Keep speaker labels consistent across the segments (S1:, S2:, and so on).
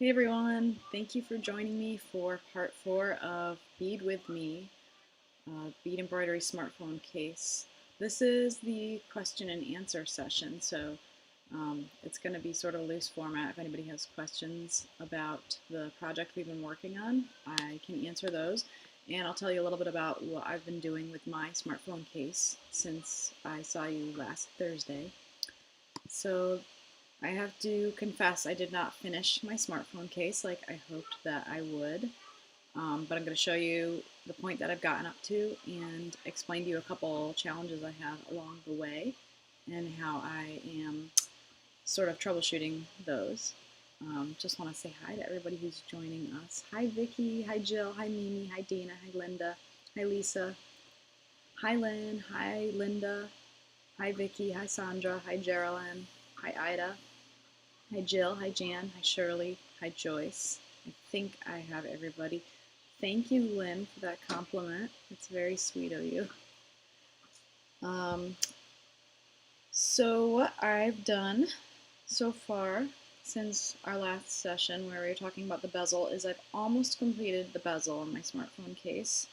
S1: Hey everyone, thank you for joining me for part 4 of Bead with Me, Bead Embroidery Smartphone Case. This is the question and answer session, so it's going to be sort of a loose format. If anybody has questions about the project we've been working on, I can answer those. And I'll tell you a little bit about what I've been doing with my smartphone case since I saw you last Thursday. So I have to confess I did not finish my smartphone case like I hoped that I would, but I'm going to show you the point that I've gotten up to and explain to you a couple challenges I have along the way and how I am sort of troubleshooting those. Just want to say hi to everybody who's joining us. Hi Vicky, hi Jill, hi Mimi, hi Dana, hi Linda, hi Lisa, hi Lynn, hi Linda, hi Vicky, hi Sandra, hi Geraldine, hi Ida, hi Jill, hi Jan, hi Shirley, hi Joyce. I think I have everybody. Thank you, Lynn, for that compliment. It's very sweet of you. Um, so what I've done so far since our last session where we were talking about the bezel is I've almost completed the bezel on my smartphone case.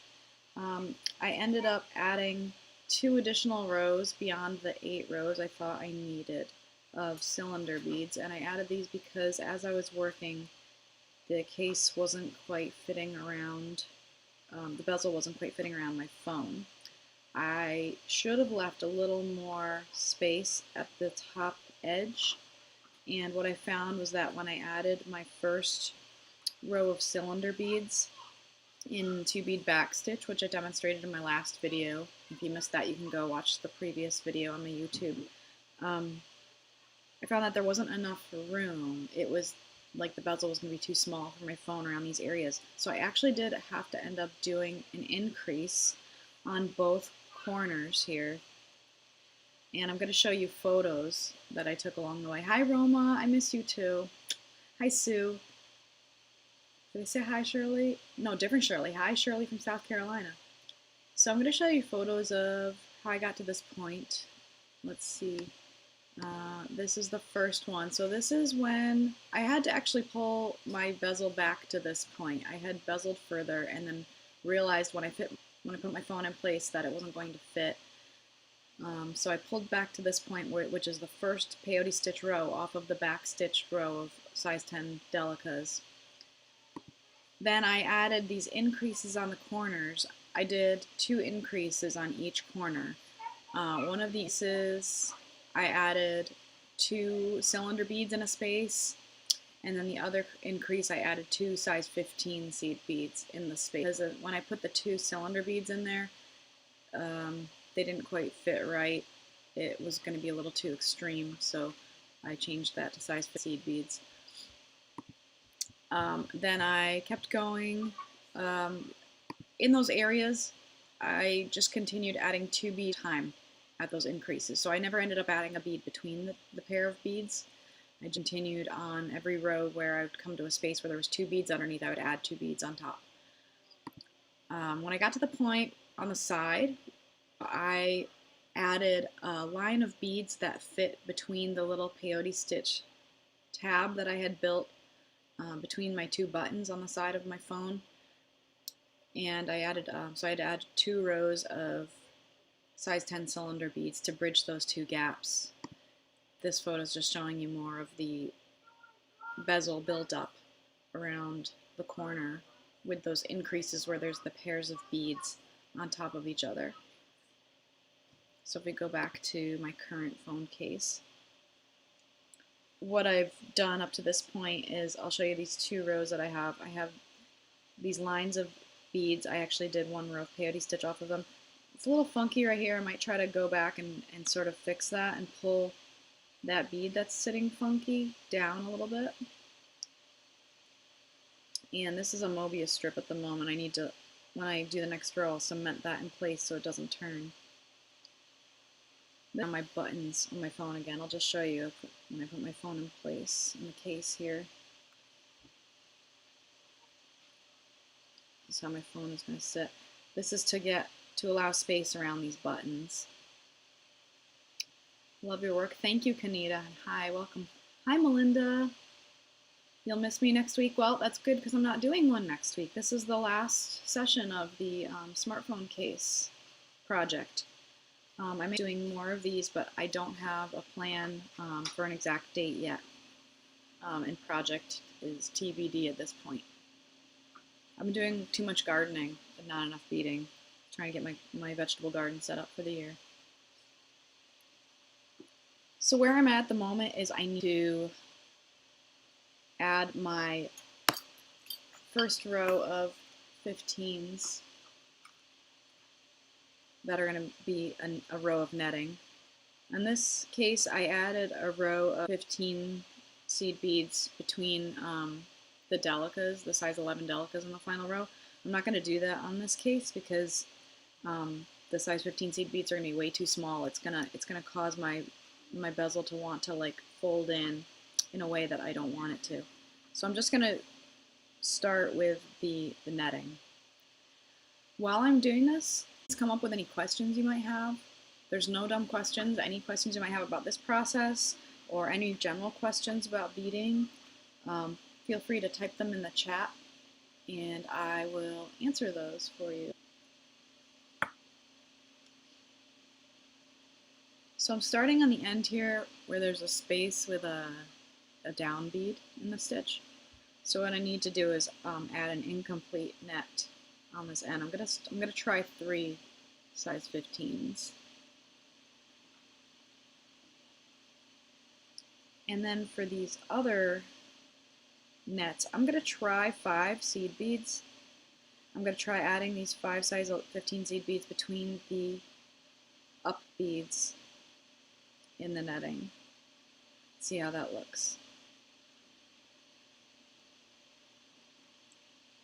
S1: I ended up adding 2 additional rows beyond the 8 rows I thought I needed of cylinder beads, and I added these because as I was working, the case wasn't quite fitting around, the bezel wasn't quite fitting around my phone. I should have left a little more space at the top edge, and what I found was that when I added my first row of cylinder beads in 2-bead backstitch, which I demonstrated in my last video. If you missed that, you can go watch the previous video on my YouTube. I found that there wasn't enough room. It was like the bezel was going to be too small for my phone around these areas. So I actually did have to end up doing an increase on both corners here. And I'm going to show you photos that I took along the way. Hi Roma, I miss you too. Hi Sue. Did I say hi Shirley? No, different Shirley. Hi Shirley from South Carolina. So I'm going to show you photos of how I got to this point. Let's see. This is the first one. So this is when I had to actually pull my bezel back to this point. I had bezeled further and then realized when I put my phone in place that it wasn't going to fit. So I pulled back to this point, which is the first peyote stitch row off of the back stitch row of size 10 Delicas. Then I added these increases on the corners. I did 2 increases on each corner. One of these is I added 2 cylinder beads in a space, and then the other increase I added 2 size 15 seed beads in the space. Because when I put the 2 cylinder beads in there, they didn't quite fit right. It was going to be a little too extreme, so I changed that to size 15 seed beads. Then I kept going. In those areas, I just continued adding 2 beads at a time at those increases. So I never ended up adding a bead between the pair of beads. I continued on every row where I would come to a space where there was 2 beads underneath, I would add 2 beads on top. When I got to the point on the side, I added a line of beads that fit between the little peyote stitch tab that I had built between my 2 buttons on the side of my phone. And I added, so I had to add 2 rows of size 10 cylinder beads to bridge those 2 gaps. This photo is just showing you more of the bezel buildup around the corner with those increases where there's the pairs of beads on top of each other. So if we go back to my current phone case, what I've done up to this point is I'll show you these 2 rows that I have. I have these lines of beads. I actually did 1 row of peyote stitch off of them. It's a little funky right here. I might try to go back and sort of fix that and pull that bead that's sitting funky down a little bit. And this is a Mobius strip at the moment. I need to, when I do the next row, I'll cement that in place so it doesn't turn. Then on my buttons on my phone again, I'll just show you when I put my phone in place in the case here. This is how my phone is going to sit. This is to allow space around these buttons. Love your work. Thank you, Kanita. Hi, welcome. Hi, Melinda. You'll miss me next week. Well, that's good because I'm not doing one next week. This is the last session of the smartphone case project. I may be doing more of these, but I don't have a plan for an exact date yet. And project is TBD at this point. I've been doing too much gardening and not enough beading. Trying to get my vegetable garden set up for the year. So where I'm at the moment is I need to add my first row of 15s that are going to be a row of netting. In this case, I added a row of 15 seed beads between the delicas, the size 11 delicas in the final row. I'm not going to do that on this case because the size 15 seed beads are going to be way too small. It's gonna cause my bezel to want to like fold in a way that I don't want it to. So I'm just going to start with the netting. While I'm doing this, please come up with any questions you might have. There's no dumb questions. Any questions you might have about this process or any general questions about beading, feel free to type them in the chat and I will answer those for you. So I'm starting on the end here where there's a space with a down bead in the stitch. So what I need to do is add an incomplete net on this end. I'm gonna try 3 size 15s. And then for these other nets, I'm gonna try 5 seed beads. I'm gonna try adding these 5 size 15 seed beads between the up beads in the netting. See how that looks.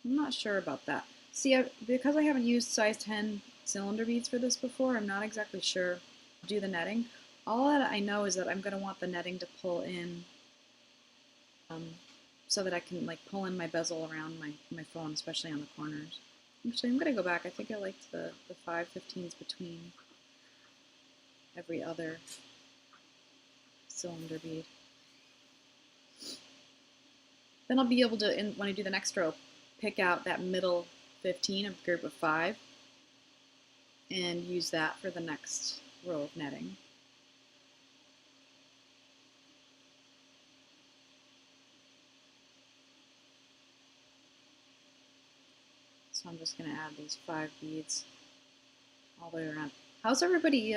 S1: I'm not sure about that. See, because I haven't used size 10 cylinder beads for this before, I'm not exactly sure how to do the netting. All that I know is that I'm going to want the netting to pull in so that I can like pull in my bezel around my phone, especially on the corners. Actually, I'm going to go back. I think I liked the 5 15s between every other cylinder bead. Then I'll be able to, when I do the next row, pick out that middle 15 of group of 5 and use that for the next row of netting. So I'm just going to add these 5 beads all the way around. How's everybody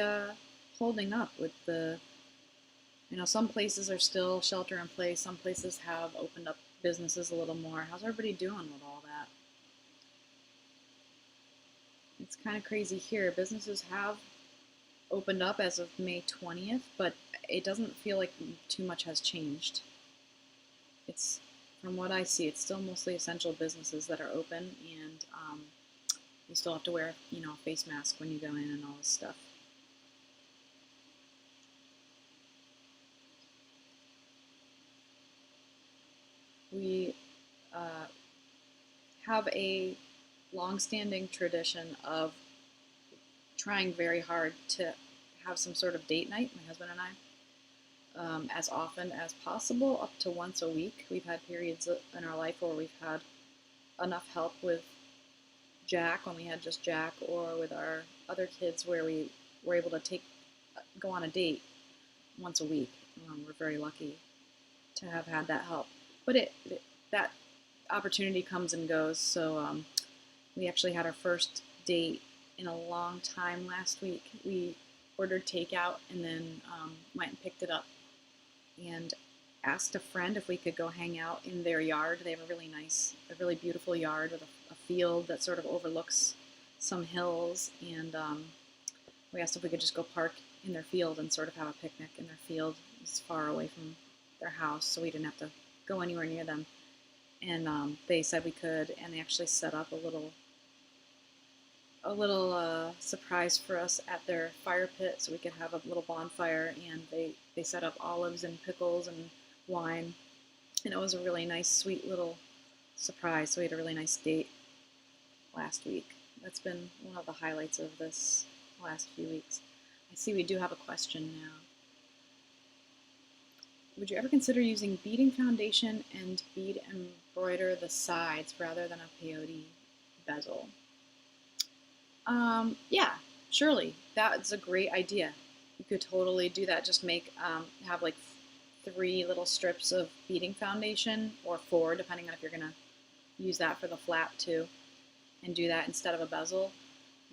S1: holding up with the, some places are still shelter in place, some places have opened up businesses a little more. How's everybody doing with all that? It's kind of crazy here. Businesses have opened up as of May 20th, but it doesn't feel like too much has changed. It's, from what I see, it's still mostly essential businesses that are open, and you still have to wear, a face mask when you go in and all this stuff. We have a long-standing tradition of trying very hard to have some sort of date night, my husband and I, as often as possible, up to once a week. We've had periods in our life where we've had enough help with Jack, when we had just Jack, or with our other kids where we were able to go on a date once a week. We're very lucky to have had that help. But that opportunity comes and goes, so we actually had our first date in a long time last week. We ordered takeout and then went and picked it up and asked a friend if we could go hang out in their yard. They have a really beautiful yard with a field that sort of overlooks some hills, and we asked if we could just go park in their field and sort of have a picnic in their field. It's far away from their house, so we didn't have to go anywhere near them. And they said we could, and they actually set up a little surprise for us at their fire pit so we could have a little bonfire, and they set up olives and pickles and wine, and it was a really nice, sweet little surprise. So we had a really nice date last week. That's been one of the highlights of this last few weeks. I see we do have a question now. Would you ever consider using beading foundation and bead embroider the sides rather than a peyote bezel? Yeah, surely. That's a great idea. You could totally do that. Just have like 3 little strips of beading foundation, or 4, depending on if you're going to use that for the flap too, and do that instead of a bezel.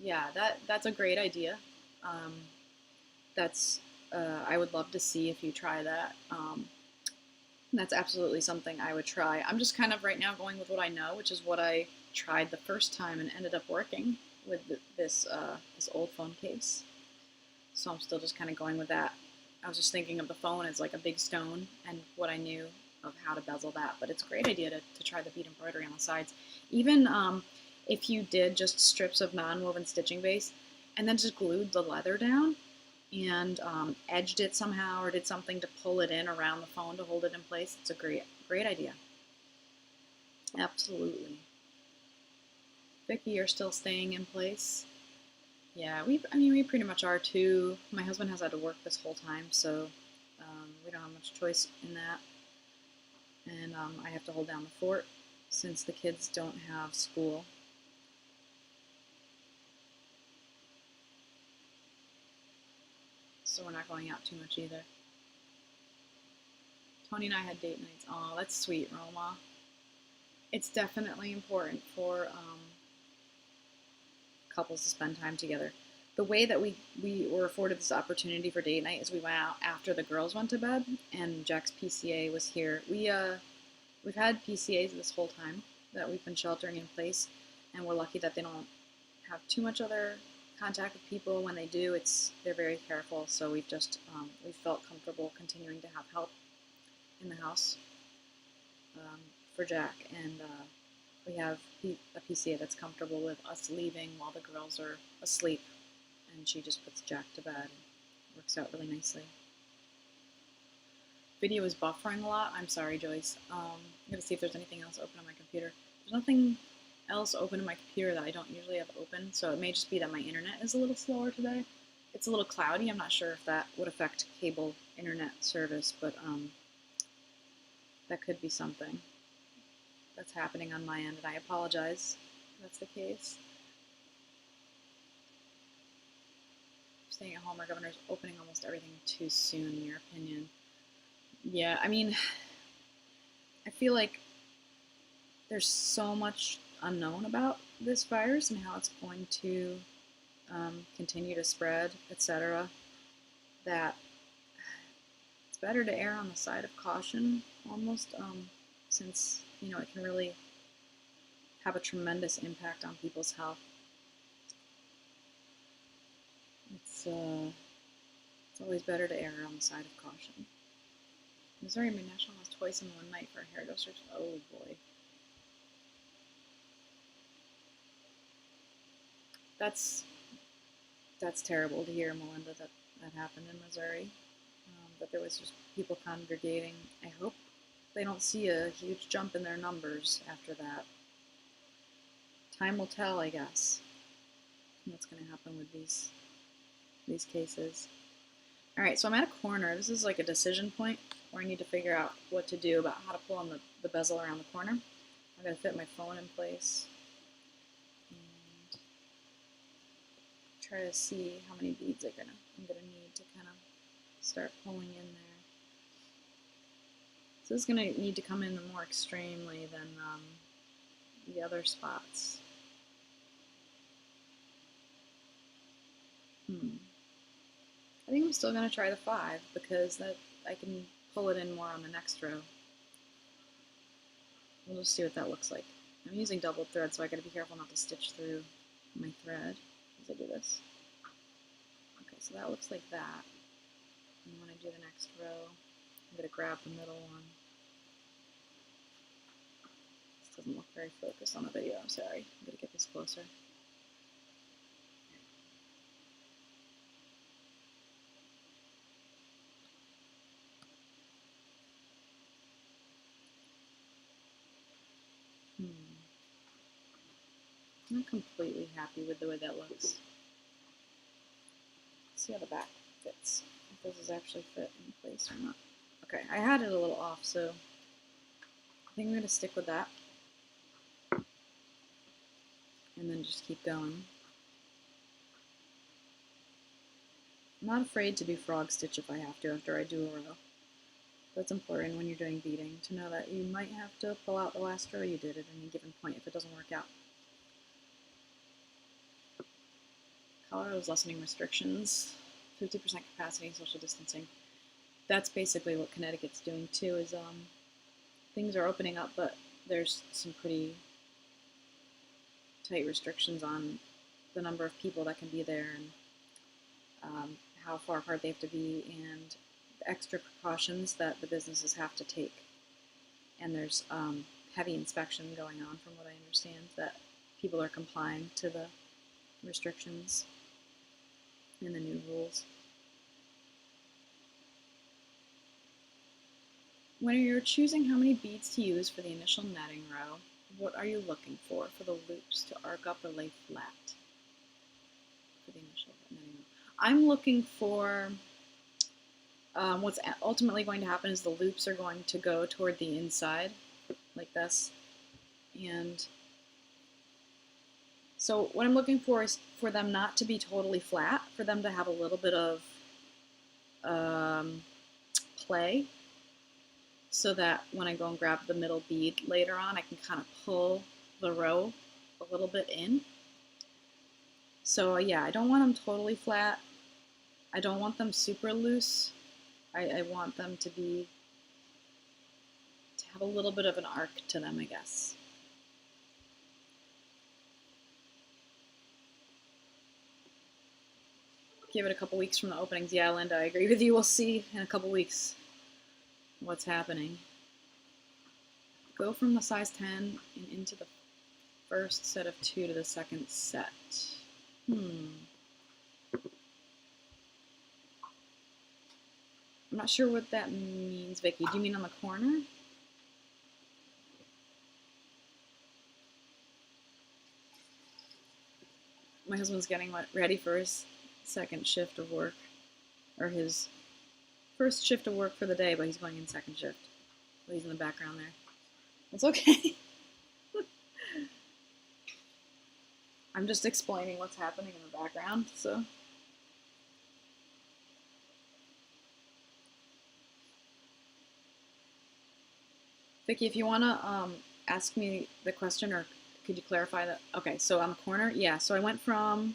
S1: Yeah, that's a great idea. Um, that's I would love to see if you try that. That's absolutely something I would try. I'm just kind of right now going with what I know, which is what I tried the first time and ended up working with this old phone case. So I'm still just kind of going with that. I was just thinking of the phone as like a big stone and what I knew of how to bezel that. But it's a great idea to try the bead embroidery on the sides. Even if you did just strips of non-woven stitching base and then just glued the leather down and edged it somehow or did something to pull it in around the phone to hold it in place, it's a great idea. Absolutely. Vicky, you're still staying in place? Yeah, we pretty much are too. My husband has had to work this whole time, so we don't have much choice in that. And I have to hold down the fort since the kids don't have school. So we're not going out too much either. Tony and I had date nights. Oh, that's sweet, Roma. It's definitely important for couples to spend time together. The way that we were afforded this opportunity for date night is we went out after the girls went to bed and Jack's PCA was here. We've had PCAs this whole time that we've been sheltering in place, and we're lucky that they don't have too much other contact with people. When they do, they're very careful. So we've felt comfortable continuing to have help in the house um, for Jack, and we have a PCA that's comfortable with us leaving while the girls are asleep, and she just puts Jack to bed. It works out really nicely. Video is buffering a lot. I'm sorry, Joyce. I'm going to see if there's anything else open on my computer. There's nothing else open in my computer that I don't usually have open, so it may just be that my internet is a little slower today. It's a little cloudy. I'm not sure if that would affect cable internet service, but that could be something that's happening on my end, and I apologize if that's the case. Staying at home, our governor's opening almost everything too soon, in your opinion. Yeah, I mean, I feel like there's so much unknown about this virus and how it's going to continue to spread, etc., that it's better to err on the side of caution almost, since it can really have a tremendous impact on people's health. It's always better to err on the side of caution. Missouri made national laws twice in one night for hair districts. Oh boy. That's terrible to hear, Melinda, that happened in Missouri. That there was just people congregating. I hope they don't see a huge jump in their numbers after that. Time will tell, I guess, what's going to happen with these cases. All right, so I'm at a corner. This is like a decision point where I need to figure out what to do about how to pull on the bezel around the corner. I'm going to fit my phone in place and try to see how many beads I'm gonna need to kind of start pulling in there. So this is going to need to come in more extremely than the other spots. I think I'm still going to try the 5 because I can pull it in more on the next row. We'll just see what that looks like. I'm using double thread, so I got to be careful not to stitch through my thread as I do this. Okay, so that looks like that. And when I do the next row, I'm going to grab the middle one. This doesn't look very focused on the video, I'm sorry. I'm going to get this closer. I'm not completely happy with the way that looks. Let's see how the back fits. If this is actually fit in place or not. Okay, I had it a little off, so I think I'm going to stick with that. And then just keep going. I'm not afraid to do frog stitch if I have to after I do a row. That's important when you're doing beading, to know that you might have to pull out the last row you did at any given point if it doesn't work out. Colorado's lessening restrictions, 50% capacity, social distancing. That's basically what Connecticut's doing too, is things are opening up, but there's some pretty tight restrictions on the number of people that can be there and how far apart they have to be and the extra precautions that the businesses have to take. And there's heavy inspection going on, from what I understand, that people are complying to the restrictions and the new rules. When you're choosing how many beads to use for the initial netting row, what are you looking for the loops to arc up or lay flat for the initial netting row? I'm looking for what's ultimately going to happen is the loops are going to go toward the inside, like this. And so what I'm looking for is for them not to be totally flat, for them to have a little bit of play, so that when I go and grab the middle bead later on, I can kind of pull the row a little bit in. So yeah, I don't want them totally flat. I don't want them super loose. I want them to have a little bit of an arc to them, I guess. Give it a couple weeks from the openings. Yeah, Linda, I agree with you. We'll see in a couple weeks what's happening. Go from the size 10 and into the first set of 2 to the second set. I'm not sure what that means, Vicky. Do you mean on the corner? My husband's getting ready for his second shift of work, or his first shift of work for the day, but he's going in second shift. So he's in the background there. That's okay. I'm just explaining what's happening in the background, so. Vicky, if you want to ask me the question, or could you clarify that? Okay, so on the corner, yeah, so I went from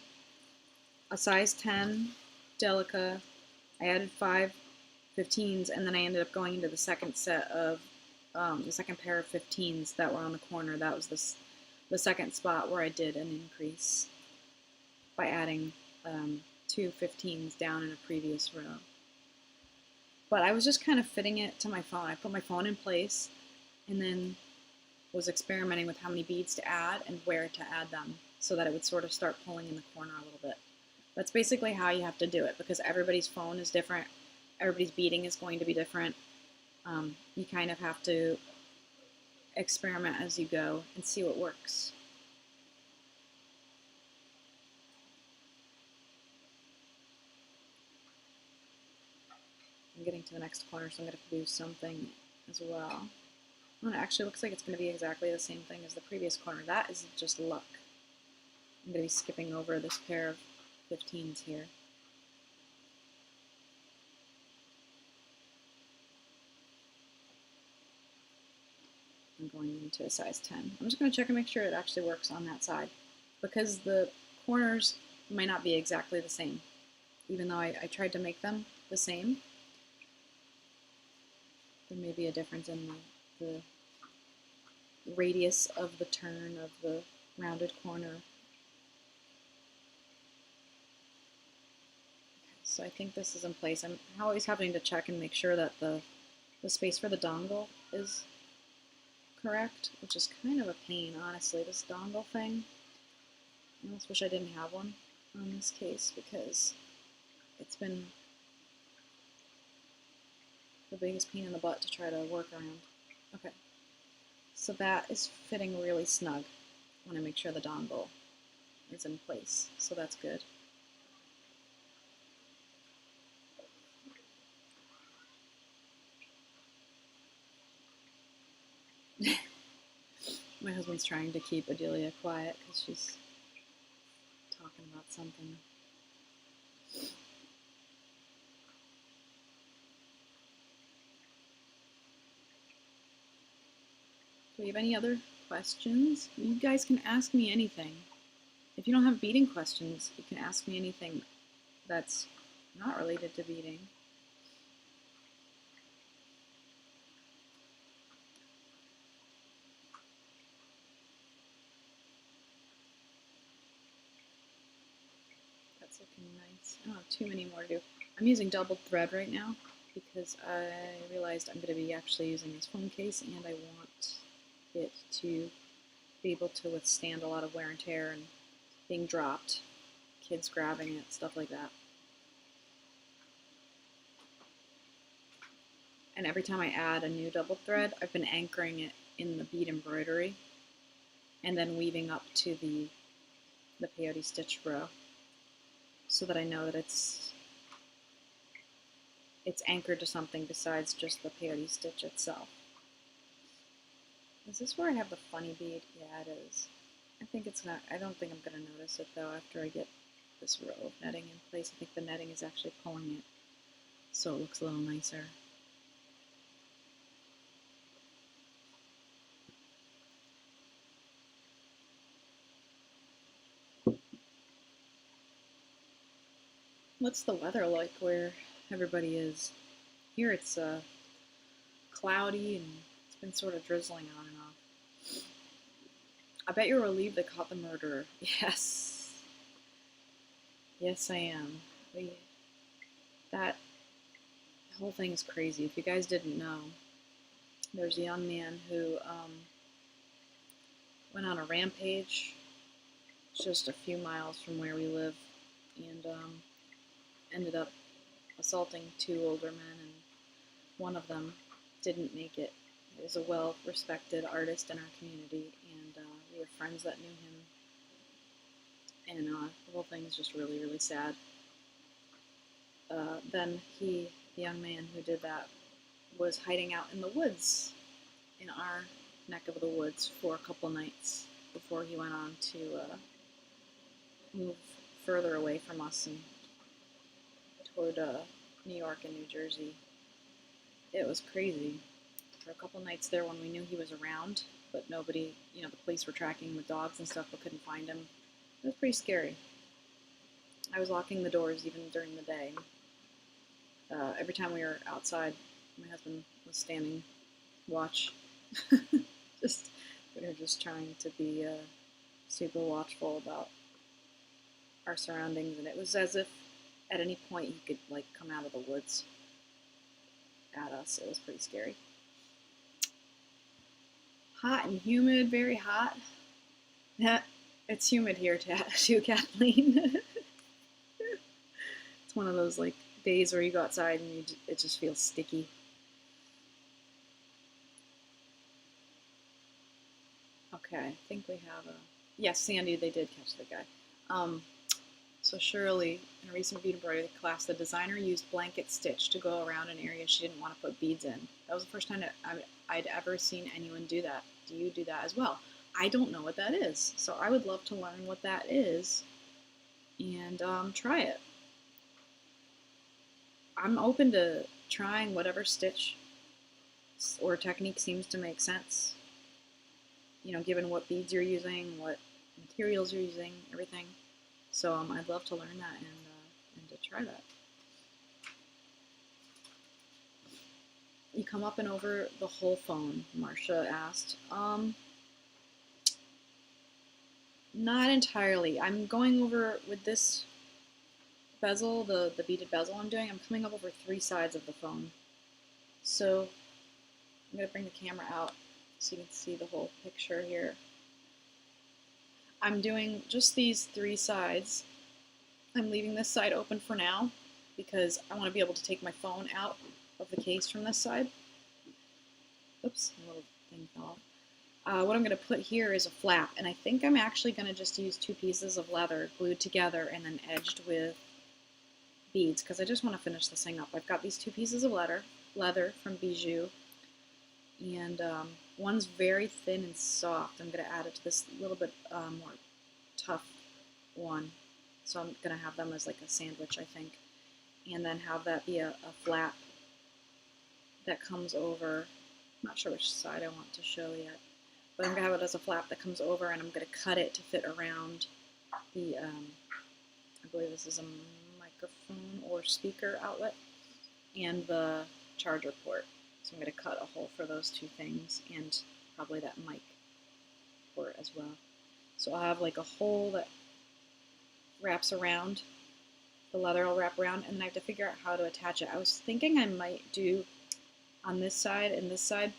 S1: a size 10 Delica, I added 5 15s, and then I ended up going into the second set of, the second pair of 15s that were on the corner. That was the second spot where I did an increase by adding 2 15s down in a previous row. But I was just kind of fitting it to my phone. I put my phone in place and then was experimenting with how many beads to add and where to add them so that it would sort of start pulling in the corner a little bit. That's basically how you have to do it, because everybody's phone is different. Everybody's beading is going to be different. You kind of have to experiment as you go and see what works. I'm getting to the next corner, so I'm going to do something as well. Oh, it actually looks like it's going to be exactly the same thing as the previous corner. That is just luck. I'm going to be skipping over this pair of 15s here. I'm going into a size 10. I'm just going to check and make sure it actually works on that side, because the corners might not be exactly the same, even though I tried to make them the same. There may be a difference in the radius of the turn of the rounded corner. So I think this is in place. I'm always having to check and make sure that the space for the dongle is correct, which is kind of a pain, honestly, this dongle thing. I almost wish I didn't have one on this case, because it's been the biggest pain in the butt to try to work around. Okay, so that is fitting really snug. I want to make sure the dongle is in place, so that's good. My husband's trying to keep Adelia quiet because she's talking about something. Do we have any other questions? You guys can ask me anything. If you don't have beading questions, you can ask me anything that's not related to beading. That's looking nice. I don't have too many more to do. I'm using double thread right now because I realized I'm going to be actually using this phone case, and I want it to be able to withstand a lot of wear and tear and being dropped, kids grabbing it, stuff like that. And every time I add a new double thread, I've been anchoring it in the bead embroidery and then weaving up to the peyote stitch row so that I know that it's anchored to something besides just the peyote stitch itself. Is this where I have the funny bead? Yeah, it is. I think it's not. I don't think I'm going to notice it though after I get this row of netting in place. I think the netting is actually pulling it so it looks a little nicer. What's the weather like where everybody is? Here it's cloudy and it's been sort of drizzling on and off. I bet you're relieved they caught the murderer. Yes. Yes, I am. That whole thing is crazy. If you guys didn't know, there's a young man who went on a rampage just a few miles from where we live and ended up assaulting 2 older men, and one of them didn't make it. He was a well-respected artist in our community, and we have friends that knew him, and the whole thing is just really, really sad. Then the young man who did that, was hiding out in the woods, in our neck of the woods, for a couple nights before he went on to move further away from us and toward New York and New Jersey. It was crazy. For a couple nights there when we knew he was around, but nobody, the police were tracking him with dogs and stuff, but couldn't find him. It was pretty scary. I was locking the doors even during the day. Every time we were outside, my husband was standing watch. We were just trying to be super watchful about our surroundings, and it was as if at any point he could come out of the woods at us. It was pretty scary. Hot and humid, very hot. Yeah, it's humid here too, Kathleen. It's one of those days where you go outside and it just feels sticky. Okay, I think we have yes, Sandy, they did catch the guy. So Shirley, in a recent bead embroidery class, the designer used blanket stitch to go around an area she didn't want to put beads in. That was the first time that I'd ever seen anyone do that. Do you do that as well? I don't know what that is, so I would love to learn what that is and try it. I'm open to trying whatever stitch or technique seems to make sense. Given what beads you're using, what materials you're using, everything. So I'd love to learn that and to try that. You come up and over the whole phone, Marcia asked. Not entirely. I'm going over with this bezel, the beaded bezel I'm doing, I'm coming up over 3 sides of the phone. So I'm going to bring the camera out so you can see the whole picture here. I'm doing just these 3 sides. I'm leaving this side open for now because I want to be able to take my phone out of the case from this side. Oops, a little thing fell off. What I'm going to put here is a flap, and I think I'm actually going to just use 2 pieces of leather glued together and then edged with beads because I just want to finish this thing up. I've got these 2 pieces of leather from Bijou, and One's very thin and soft. I'm going to add it to this little bit more tough one. So I'm going to have them as like a sandwich, I think. And then have that be a flap that comes over. I'm not sure which side I want to show yet. But I'm going to have it as a flap that comes over, and I'm going to cut it to fit around the, I believe this is a microphone or speaker outlet, and the charger port. So I'm going to cut a hole for those two things, and probably that mic port as well. So I'll have like a hole that wraps around, the leather will wrap around, and then I have to figure out how to attach it. I was thinking I might do on this side and this side,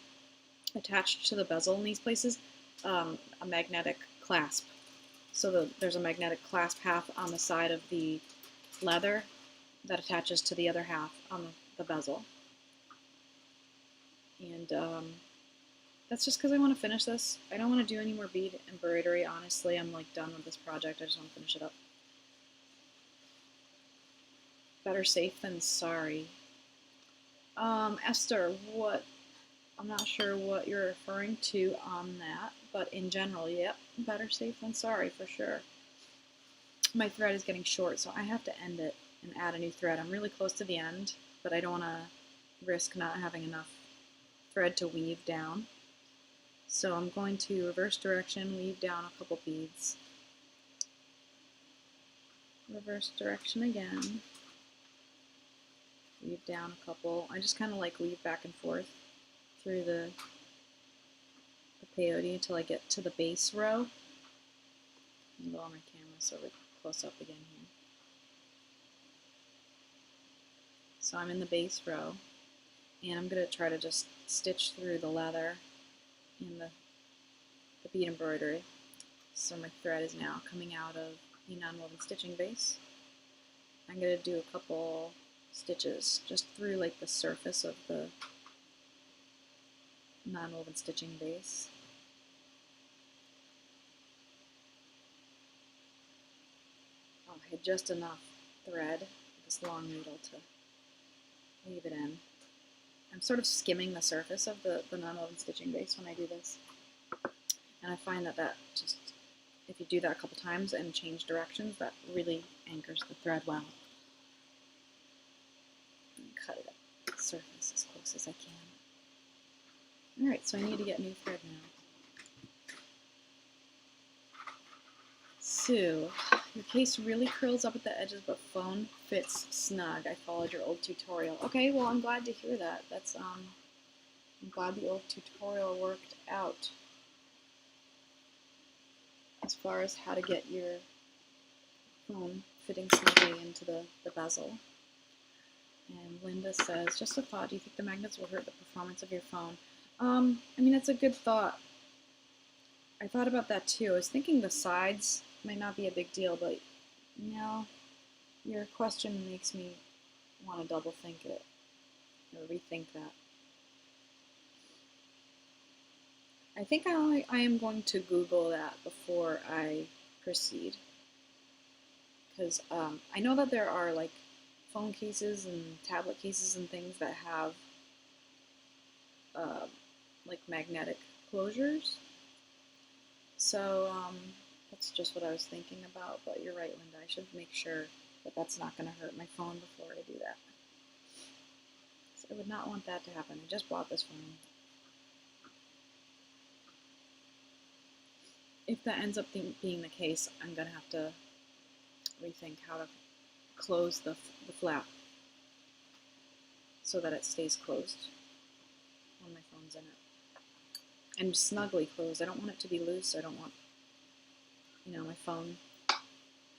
S1: attached to the bezel in these places, a magnetic clasp. So there's a magnetic clasp half on the side of the leather that attaches to the other half on the bezel. And that's just because I want to finish this. I don't want to do any more bead embroidery, honestly. I'm like done with this project. I just want to finish it up. Better safe than sorry. Esther, what? I'm not sure what you're referring to on that, but in general, yep, better safe than sorry for sure. My thread is getting short, so I have to end it and add a new thread. I'm really close to the end, but I don't want to risk not having enough thread to weave down. So I'm going to reverse direction, weave down a couple beads. Reverse direction again. Weave down a couple. I just kind of like weave back and forth through the peyote until I get to the base row. I'm lower my camera so we're close up again here. So I'm in the base row, and I'm going to try to just stitch through the leather in the bead embroidery. So my thread is now coming out of the non-woven stitching base. I'm going to do a couple stitches just through like the surface of the non-woven stitching base. I had just enough thread with this long needle to weave it in. I'm sort of skimming the surface of the non-woven stitching base when I do this. And I find that just, if you do that a couple times and change directions, that really anchors the thread well. And cut it up the surface as close as I can. Alright, so I need to get new thread now. Sue, your case really curls up at the edges, but phone fits snug. I followed your old tutorial. Okay, well I'm glad to hear that. I'm glad the old tutorial worked out as far as how to get your phone fitting snugly into the bezel. And Linda says, just a thought, do you think the magnets will hurt the performance of your phone? I mean, it's a good thought. I thought about that too. I was thinking the sides might not be a big deal, but you know, your question makes me want to double think it or rethink that. I think I am going to Google that before I proceed, because I know that there are like phone cases and tablet cases and things that have like magnetic closures. So that's just what I was thinking about, but you're right, Linda. I should make sure that that's not going to hurt my phone before I do that. So I would not want that to happen. I just bought this phone. If that ends up being the case, I'm going to have to rethink how to close the flap so that it stays closed when my phone's in it. And snugly closed. I don't want it to be loose. I don't want, you know, my phone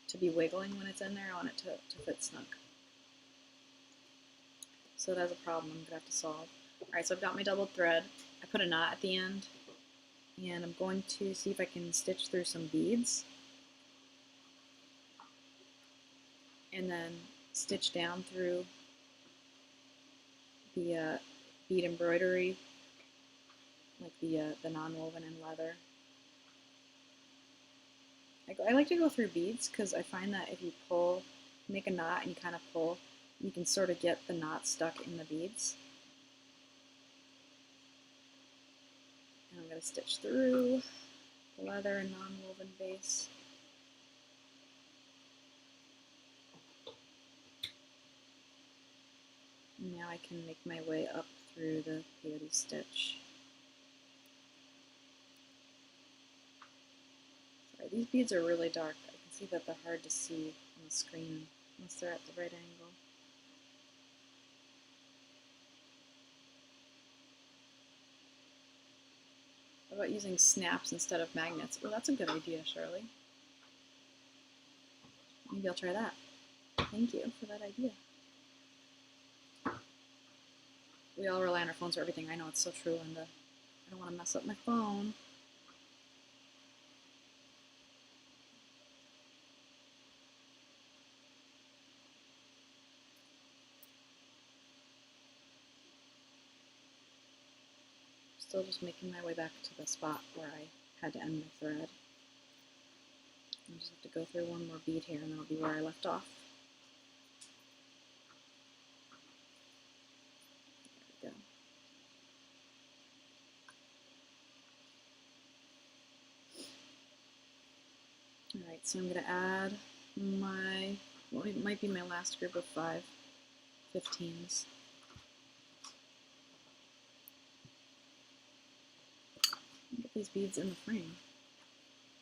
S1: to be wiggling when it's in there. I want it to fit snug. So that's a problem I'm going to have to solve. Alright, so I've got my doubled thread. I put a knot at the end, and I'm going to see if I can stitch through some beads and then stitch down through the bead embroidery, like the non-woven and leather. I like to go through beads because I find that if you pull, make a knot and you kind of pull, you can sort of get the knot stuck in the beads. I'm going to stitch through the leather and non-woven base. And now I can make my way up through the peyote stitch. Sorry, these beads are really dark. I can see that they're hard to see on the screen unless they're at the right angle. How about using snaps instead of magnets? Well, that's a good idea, Shirley. Maybe I'll try that. Thank you for that idea. We all rely on our phones for everything. I know, it's so true, Linda. I don't want to mess up my phone. Still just making my way back to the spot where I had to end my thread. I just have to go through one more bead here and that'll be where I left off. There we go. Alright, so I'm going to add my, well, it might be my last group of 5 15s. Get these beads in the frame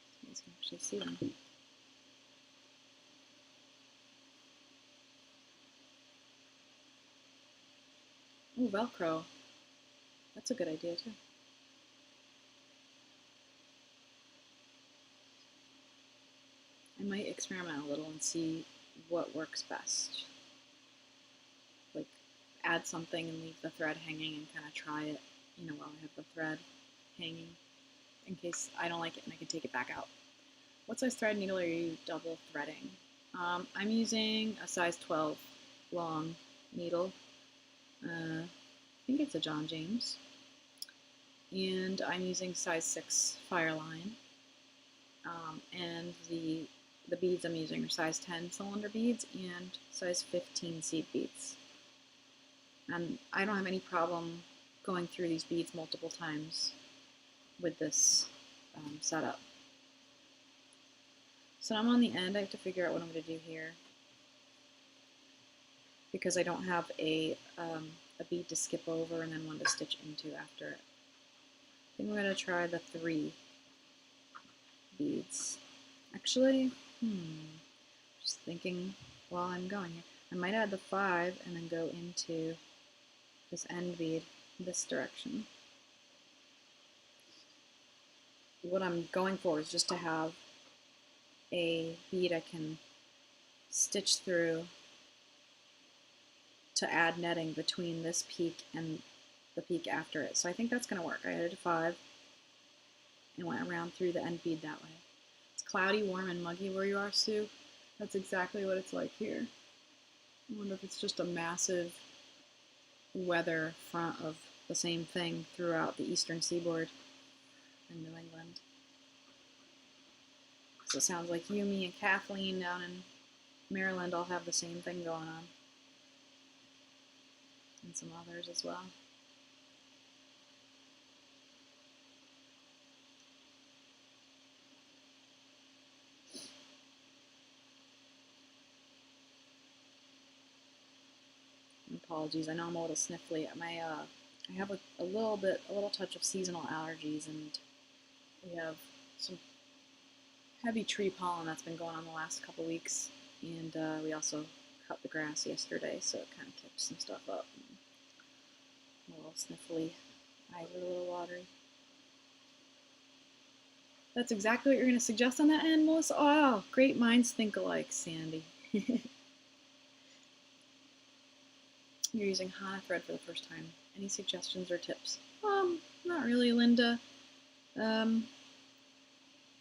S1: so you guys can actually see them. Ooh, Velcro. That's a good idea too. I might experiment a little and see what works best. Like add something and leave the thread hanging and kind of try it, you know, while I have the thread hanging in case I don't like it and I can take it back out. What size thread needle are you double threading? I'm using a size 12 long needle. I think it's a John James. And I'm using size 6 Fireline. And the beads I'm using are size 10 cylinder beads and size 15 seed beads. And I don't have any problem going through these beads multiple times with this setup. So I'm on the end. I have to figure out what I'm going to do here because I don't have a bead to skip over and then one to stitch into after it. I think I'm going to try the 3 beads. Actually, just thinking while I'm going here. I might add the 5 and then go into this end bead this direction. What I'm going for is just to have a bead I can stitch through to add netting between this peak and the peak after it. So I think that's going to work. I added a 5 and went around through the end bead that way. It's cloudy, warm, and muggy where you are, Sue. That's exactly what it's like here. I wonder if it's just a massive weather front of the same thing throughout the eastern seaboard in New England. So it sounds like you, me, and Kathleen down in Maryland all have the same thing going on. And some others as well. Apologies, I know I'm a little sniffly. I have a little touch of seasonal allergies, and we have some heavy tree pollen that's been going on the last couple weeks, and we also cut the grass yesterday, so it kind of kept some stuff up. I'm a little sniffly, eyes are a little watery. That's exactly what you're going to suggest on that end, Melissa? Oh, great minds think alike, Sandy. You're using Hana thread for the first time. Any suggestions or tips? Not really, Linda.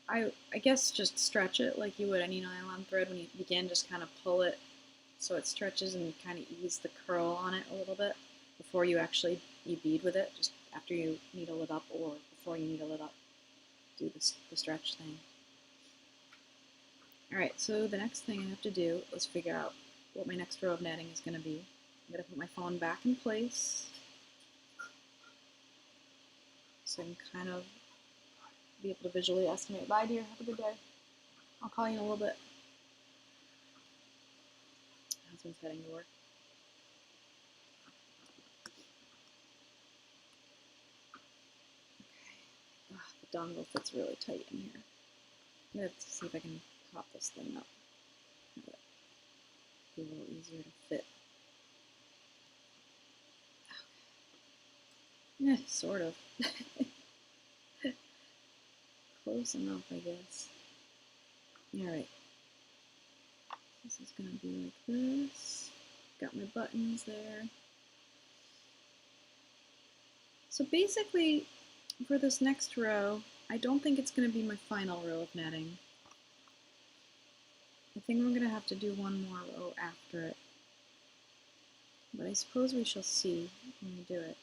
S1: I guess just stretch it like you would any nylon thread. When you begin, just kind of pull it so it stretches and you kind of ease the curl on it a little bit before you actually bead with it, just after you needle it up or before you needle it up. Do the stretch thing. Alright, so the next thing I have to do is figure out what my next row of netting is going to be. I'm going to put my phone back in place so I can kind of be able to visually estimate. Bye, dear. Have a good day. I'll call you in a little bit. Husband's heading to work. Okay. The dongle fits really tight in here. I'm going to have to see if I can pop this thing up. Be a little easier to fit. Yeah, sort of. Close enough, I guess. Alright. This is going to be like this. Got my buttons there. So basically, for this next row, I don't think it's going to be my final row of netting. I think I'm going to have to do one more row after it. But I suppose we shall see when we do it.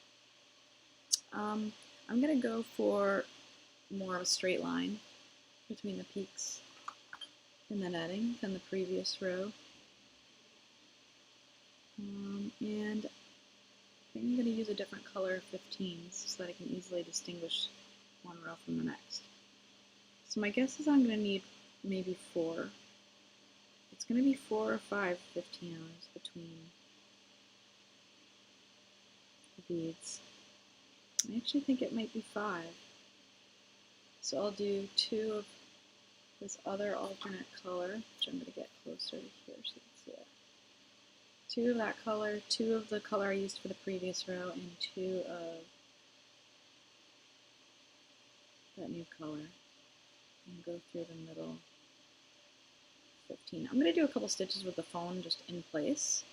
S1: I'm going to go for more of a straight line between the peaks in the netting than the previous row. And I think I'm going to use a different color of 15s so that I can easily distinguish one row from the next. So my guess is I'm going to need maybe 4. It's going to be 4 or 5 15-ohs between the beads. I actually think it might be 5. So I'll do 2 of this other alternate color, which I'm going to get closer to here so you can see it. 2 of that color, 2 of the color I used for the previous row, and 2 of that new color. And go through the middle 15. I'm going to do a couple stitches with the phone just in place.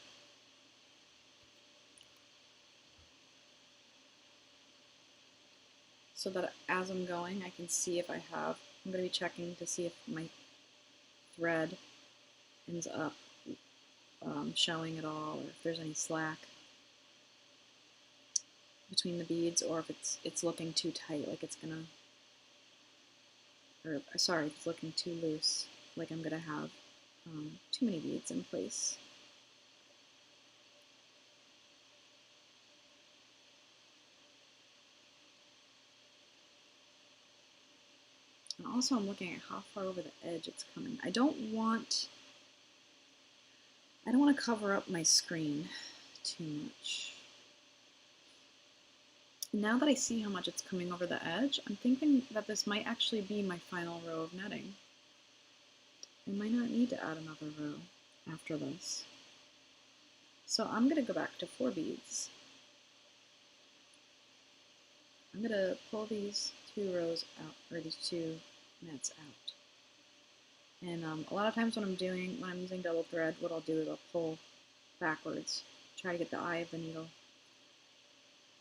S1: So that as I'm going, I can see if I have, I'm going to be checking to see if my thread ends up showing at all, or if there's any slack between the beads, or if it's looking too tight, like it's gonna, or sorry, if it's looking too loose, like I'm gonna have too many beads in place. And also I'm looking at how far over the edge it's coming. I don't want to cover up my screen too much. Now that I see how much it's coming over the edge, I'm thinking that this might actually be my final row of netting. I might not need to add another row after this. So I'm going to go back to 4 beads. I'm going to pull these 2 rows out, or these 2 nets out. And a lot of times when I'm using double thread, what I'll do is I'll pull backwards, try to get the eye of the needle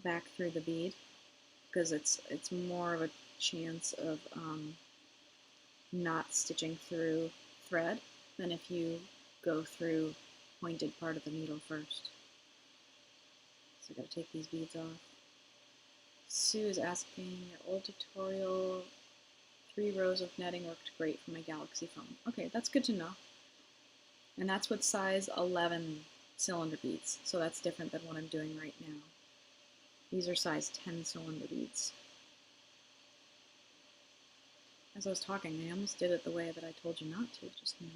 S1: back through the bead, because it's more of a chance of not stitching through thread than if you go through pointed part of the needle first. So I've got to take these beads off. Sue is asking, your old tutorial, 3 rows of netting worked great for my Galaxy phone. Okay, that's good to know. And that's with size 11 cylinder beads, so that's different than what I'm doing right now. These are size 10 cylinder beads. As I was talking, I almost did it the way that I told you not to just now.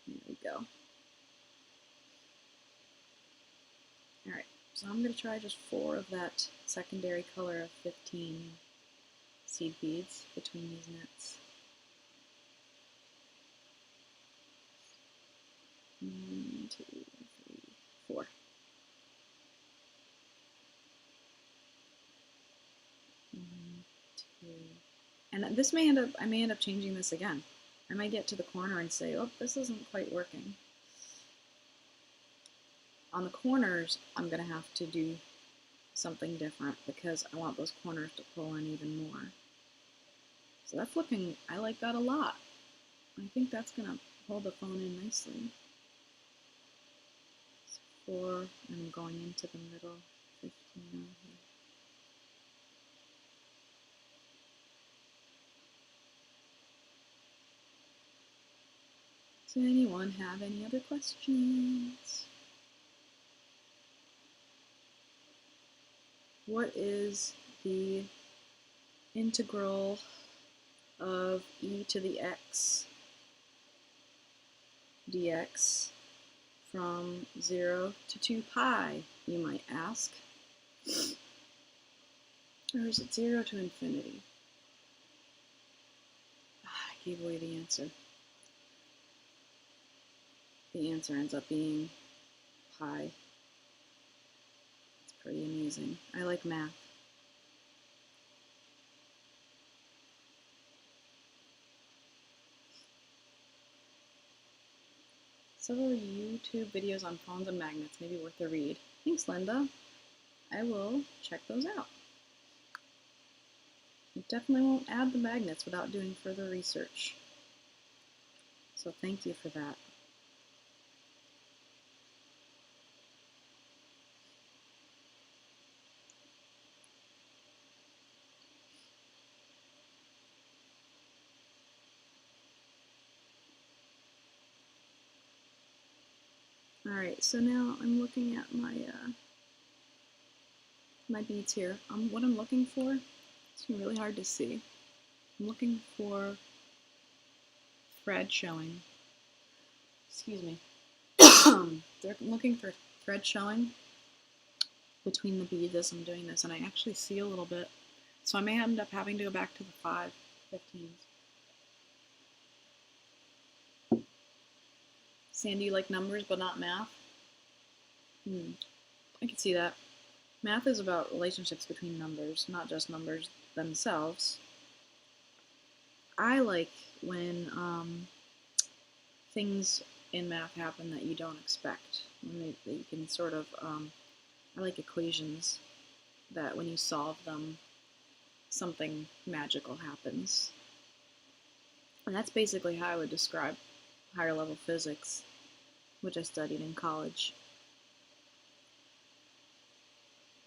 S1: There we go. Alright, so I'm going to try just 4 of that secondary color of 15 seed beads between these nets. 1, 2, 3, 4. And this may end up, I may end up changing this again. I might get to the corner and say, oh, this isn't quite working. On the corners, I'm going to have to do something different because I want those corners to pull in even more. So that's looking, I like that a lot. I think that's going to hold the phone in nicely. So 4, and I'm going into the middle, 15 on here. Does anyone have any other questions? what is the integral of e to the x dx from 0 to 2 pi, you might ask? Or is it 0 to infinity? I gave away the answer. The answer ends up being pi. It's pretty amazing. I like math. Several YouTube videos on phones and magnets may be worth a read. Thanks, Linda. I will check those out. You definitely won't add the magnets without doing further research. So thank you for that. Alright, so now I'm looking at my my beads here. What I'm looking for, it's really hard to see. I'm looking for thread showing. Excuse me. They're looking for thread showing between the beads as I'm doing this, and I actually see a little bit. So I may end up having to go back to the 5/15s. Sandy, you like numbers but not math? I can see that. Math is about relationships between numbers, not just numbers themselves. I like when things in math happen that you don't expect. That you can sort of, I like equations that when you solve them, something magical happens. And that's basically how I would describe higher level physics, which I studied in college.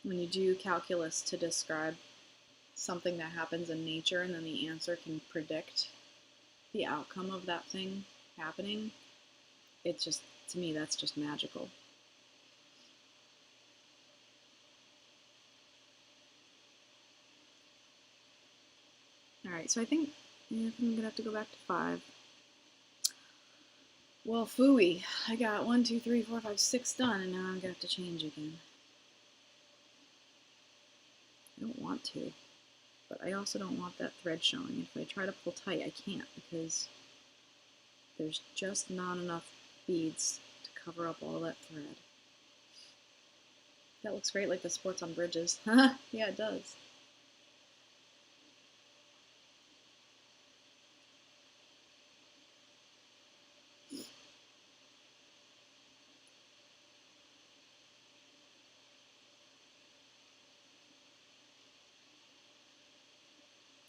S1: When you do calculus to describe something that happens in nature and then the answer can predict the outcome of that thing happening, it's just, to me, that's just magical. Alright, so I think I'm going to have to go back to 5. Well, phooey, I got 1, 2, 3, 4, 5, 6 done, and now I'm going to have to change again. I don't want to, but I also don't want that thread showing. If I try to pull tight, I can't because there's just not enough beads to cover up all that thread. That looks great, like the sports on bridges. Yeah, it does.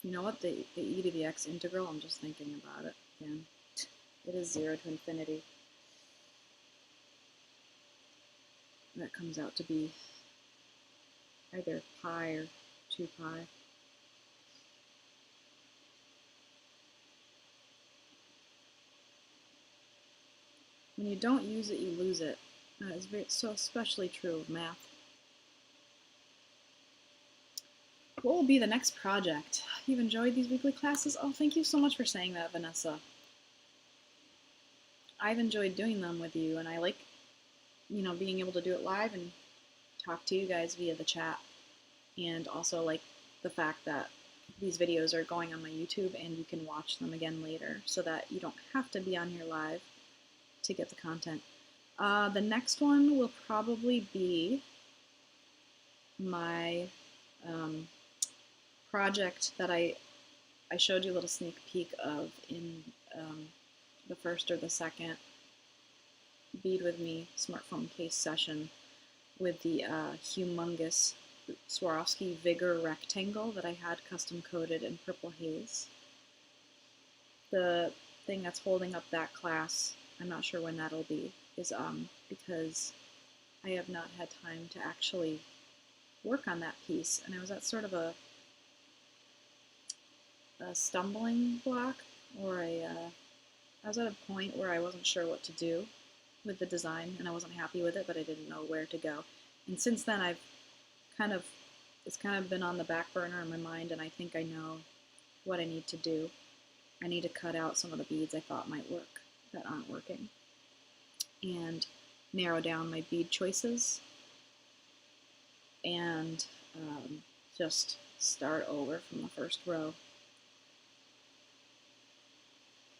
S1: You know what, the e to the x integral, I'm just thinking about it again. It is 0 to infinity. That comes out to be either pi or 2 pi. When you don't use it, you lose it. It's so especially true of math. What will be the next project? You've enjoyed these weekly classes? Oh, thank you so much for saying that, Vanessa. I've enjoyed doing them with you, and I like, being able to do it live and talk to you guys via the chat. And also like the fact that these videos are going on my YouTube and you can watch them again later so that you don't have to be on here live to get the content. The next one will probably be my project that I showed you a little sneak peek of in the first or the second Bead With Me smartphone case session with the humongous Swarovski Vigor rectangle that I had custom coated in purple haze. The thing that's holding up that class, I'm not sure when that'll be, is because I have not had time to actually work on that piece, and I was at sort of a stumbling block, or I was at a point where I wasn't sure what to do with the design, and I wasn't happy with it, but I didn't know where to go. And since then, I've kind of it's kind of been on the back burner in my mind, and I think I know what I need to do. I need to cut out some of the beads I thought might work that aren't working, and narrow down my bead choices, and just start over from the first row.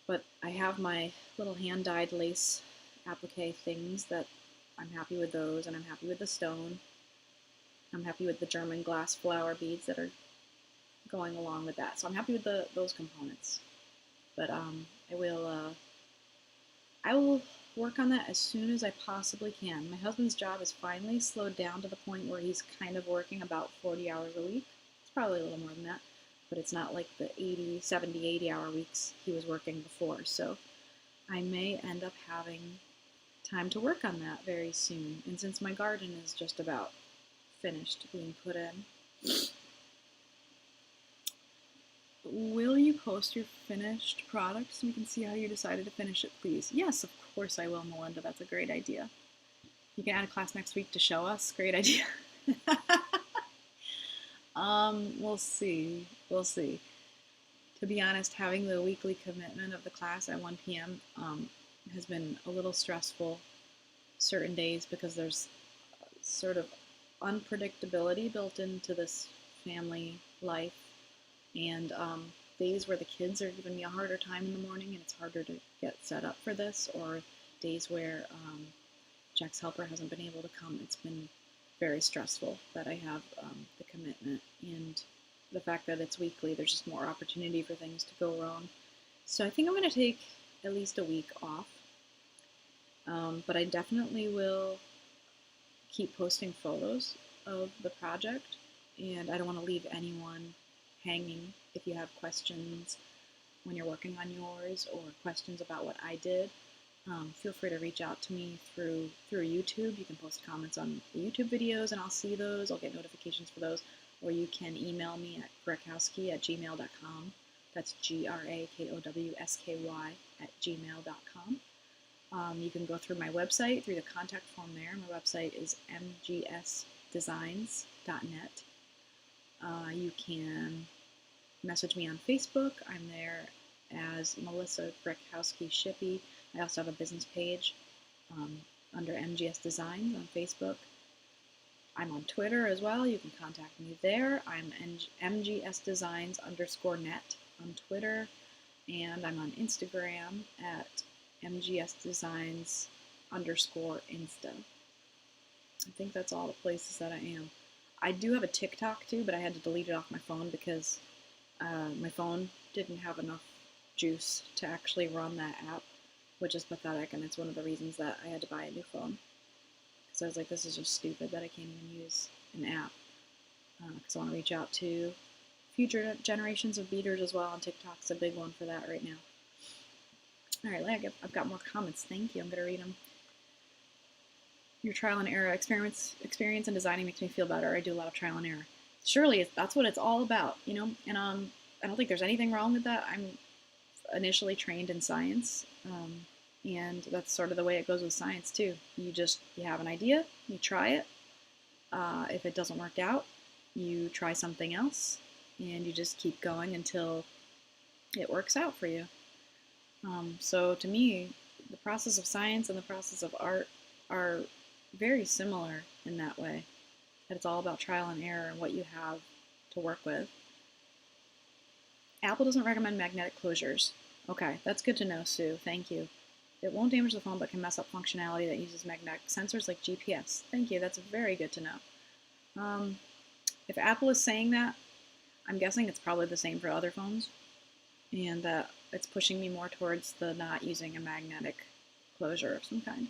S1: But I have my little hand-dyed lace applique things that I'm happy with those, and I'm happy with the stone. I'm happy with the German glass flower beads that are going along with that. So I'm happy with those components. But I will work on that as soon as I possibly can. My husband's job is finally slowed down to the point where he's kind of working about 40 hours a week. It's probably a little more than that, but it's not like the 80, 70, 80-hour weeks he was working before. So I may end up having time to work on that very soon. And since my garden is just about finished being put in, will you post your finished product so we can see how you decided to finish it, please? Yes, of course I will, Melinda. That's a great idea. You can add a class next week to show us. Great idea. We'll see. We'll see. To be honest, having the weekly commitment of the class at 1 p.m. Has been a little stressful certain days because there's sort of unpredictability built into this family life, and days where the kids are giving me a harder time in the morning and it's harder to get set up for this, or days where Jack's helper hasn't been able to come. It's been very stressful that I have the commitment, and the fact that it's weekly, there's just more opportunity for things to go wrong. So I think I'm going to take at least a week off, but I definitely will keep posting photos of the project, and I don't want to leave anyone hanging. If you have questions when you're working on yours, or questions about what I did, feel free to reach out to me through YouTube. You can post comments on the YouTube videos and I'll see those. I'll get notifications for those. Or you can email me at grakowsky@gmail.com. That's GRAKOWSKY@gmail.com. You can go through my website, through the contact form there. My website is mgsdesigns.net. You can message me on Facebook. I'm there as Melissa Grakowsky Shippey. I also have a business page under MGS Designs on Facebook. I'm on Twitter as well. You can contact me there. I'm mgsdesigns_net on Twitter, and I'm on Instagram at mgsdesigns_insta. I think that's all the places that I am. I do have a TikTok too, but I had to delete it off my phone because my phone didn't have enough juice to actually run that app, which is pathetic, and it's one of the reasons that I had to buy a new phone. Because I was like, this is just stupid that I can't even use an app. Because I want to reach out to future generations of beaders as well, and TikTok's a big one for that right now. All right, I've got more comments. Thank you. I'm going to read them. Your trial and error experience in designing makes me feel better. I do a lot of trial and error. Surely that's what it's all about, you know. And I don't think there's anything wrong with that. I'm initially trained in science, and that's sort of the way it goes with science too. You have an idea, you try it. If it doesn't work out, you try something else, and you just keep going until it works out for you. So to me, the process of science and the process of art are very similar in that way. That it's all about trial and error and what you have to work with. Apple doesn't recommend magnetic closures. Okay, that's good to know, Sue. Thank you. It won't damage the phone but can mess up functionality that uses magnetic sensors like GPS. Thank you. That's very good to know. If Apple is saying that, I'm guessing it's probably the same for other phones, and that it's pushing me more towards the not using a magnetic closure of some kind.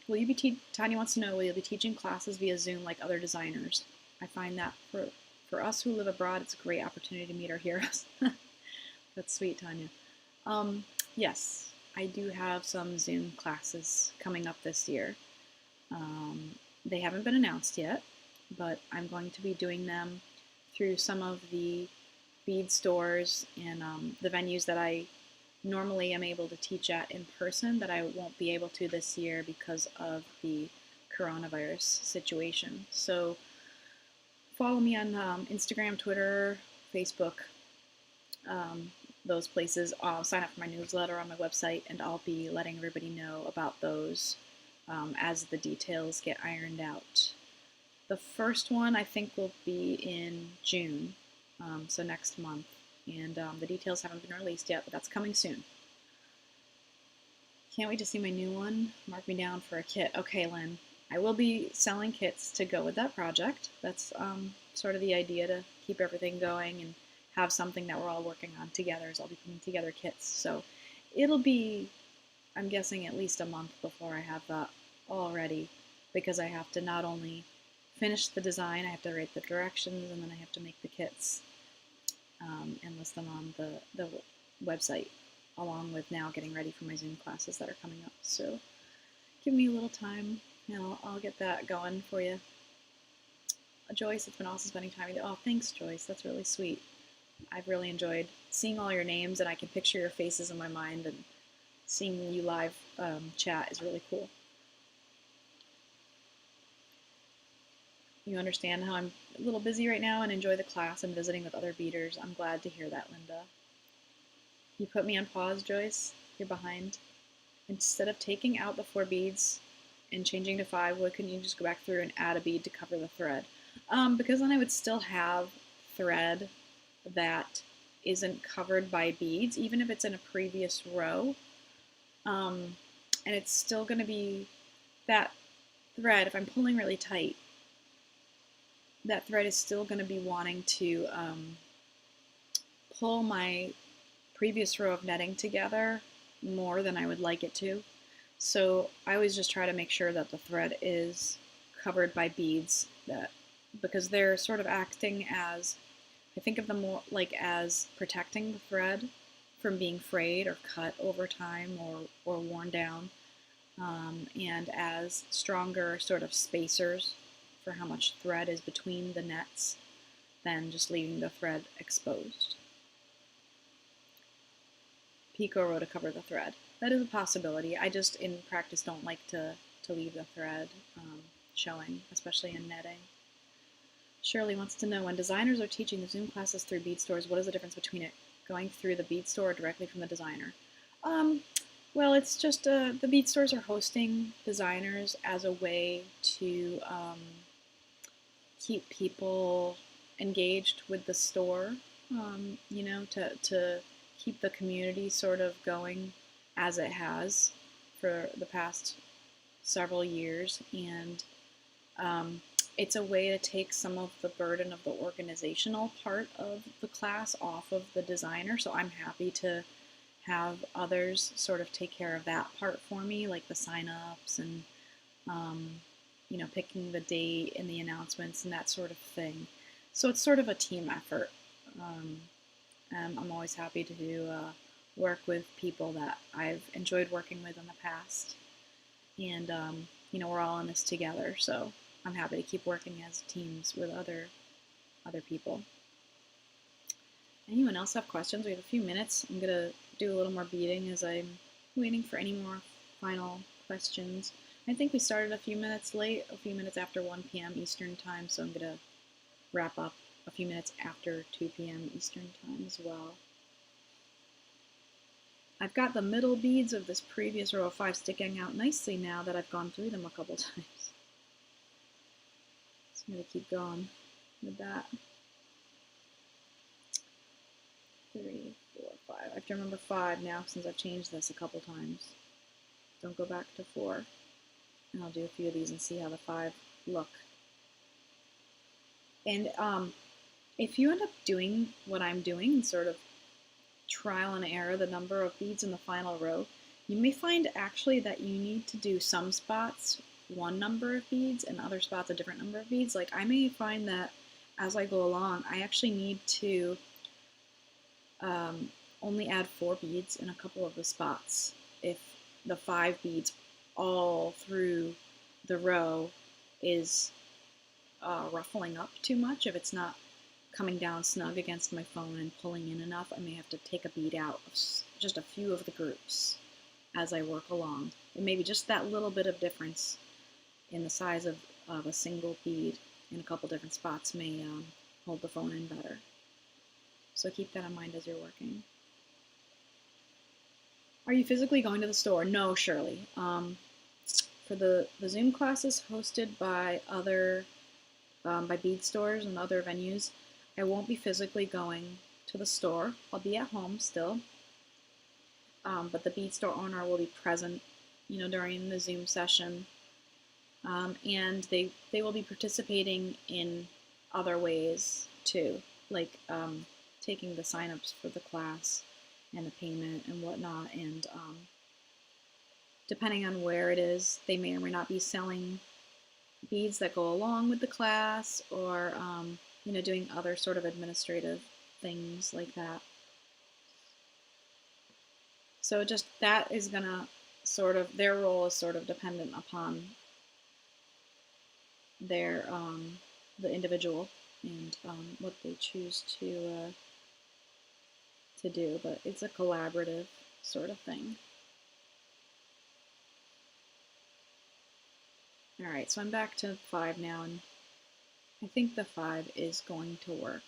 S1: Will you be Tanya wants to know, will you be teaching classes via Zoom like other designers? I find that for us who live abroad, it's a great opportunity to meet our heroes. That's sweet, Tanya. Yes, I do have some Zoom classes coming up this year. They haven't been announced yet, but I'm going to be doing them through some of the bead stores and the venues that I normally am able to teach at in person that I won't be able to this year because of the coronavirus situation. So follow me on Instagram, Twitter, Facebook, those places. I'll sign up for my newsletter on my website, and I'll be letting everybody know about those as the details get ironed out. The first one I think will be in June, so next month, and the details haven't been released yet, but that's coming soon. Can't wait to see my new one. Mark me down for a kit. Okay, Lynn, I will be selling kits to go with that project. That's sort of the idea, to keep everything going and have something that we're all working on together, as I'll be putting together kits. So it'll be, I'm guessing, at least a month before I have that all ready, because I have to not only finish the design, I have to write the directions, and then I have to make the kits and list them on the website, along with now getting ready for my Zoom classes that are coming up. So give me a little time, and I'll get that going for you. Joyce, it's been awesome spending time with you. Oh, thanks, Joyce. That's really sweet. I've really enjoyed seeing all your names, and I can picture your faces in my mind, and seeing you live chat is really cool. You understand how I'm a little busy right now and enjoy the class and visiting with other beaders. I'm glad to hear that, Linda. You put me on pause, Joyce. You're behind. Instead of taking out the 4 beads and changing to 5, why couldn't you just go back through and add a bead to cover the thread? Because then I would still have thread that isn't covered by beads, even if it's in a previous row. And it's still going to be that thread, if I'm pulling really tight, that thread is still going to be wanting to pull my previous row of netting together more than I would like it to. So I always just try to make sure that the thread is covered by beads, because they're sort of acting as, I think of them more like as protecting the thread from being frayed or cut over time or worn down, and as stronger sort of spacers for how much thread is between the nets than just leaving the thread exposed. Pico row to cover the thread. That is a possibility. I just, in practice, don't like to leave the thread showing, especially in netting. Shirley wants to know, when designers are teaching the Zoom classes through bead stores, what is the difference between it going through the bead store or directly from the designer? Well, it's just the bead stores are hosting designers as a way to keep people engaged with the store, you know, to keep the community sort of going as it has for the past several years. And it's a way to take some of the burden of the organizational part of the class off of the designer. So I'm happy to have others sort of take care of that part for me, like the sign-ups and you know, picking the date and the announcements and that sort of thing. So it's sort of a team effort. I'm always happy to work with people that I've enjoyed working with in the past. And, you know, we're all in this together, so I'm happy to keep working as teams with other people. Anyone else have questions? We have a few minutes. I'm going to do a little more beading as I'm waiting for any more final questions. I think we started a few minutes late, a few minutes after 1 p.m. Eastern time, so I'm going to wrap up a few minutes after 2 p.m. Eastern time as well. I've got the middle beads of this previous row of 5 sticking out nicely now that I've gone through them a couple times. So I'm going to keep going with that. 3, 4, 5. I have to remember 5 now since I've changed this a couple times. Don't go back to 4. And I'll do a few of these and see how the 5 look. And if you end up doing what I'm doing and sort of trial and error the number of beads in the final row, you may find actually that you need to do some spots one number of beads and other spots a different number of beads. Like I may find that as I go along, I actually need to only add 4 beads in a couple of the spots if the 5 beads all through the row is ruffling up too much. If it's not coming down snug against my phone and pulling in enough, I may have to take a bead out of just a few of the groups as I work along. And maybe just that little bit of difference in the size of a single bead in a couple different spots may hold the phone in better. So keep that in mind as you're working. Are you physically going to the store? No, Shirley. For the Zoom classes hosted by by bead stores and other venues, I won't be physically going to the store. I'll be at home still, but the bead store owner will be present, during the Zoom session, and they will be participating in other ways too, like taking the signups for the class and the payment and whatnot, and depending on where it is, they may or may not be selling beads that go along with the class, or doing other sort of administrative things like that. So just that is gonna their role is sort of dependent upon their the individual and what they choose to do, but it's a collaborative sort of thing. All right, so I'm back to 5 now, and I think the 5 is going to work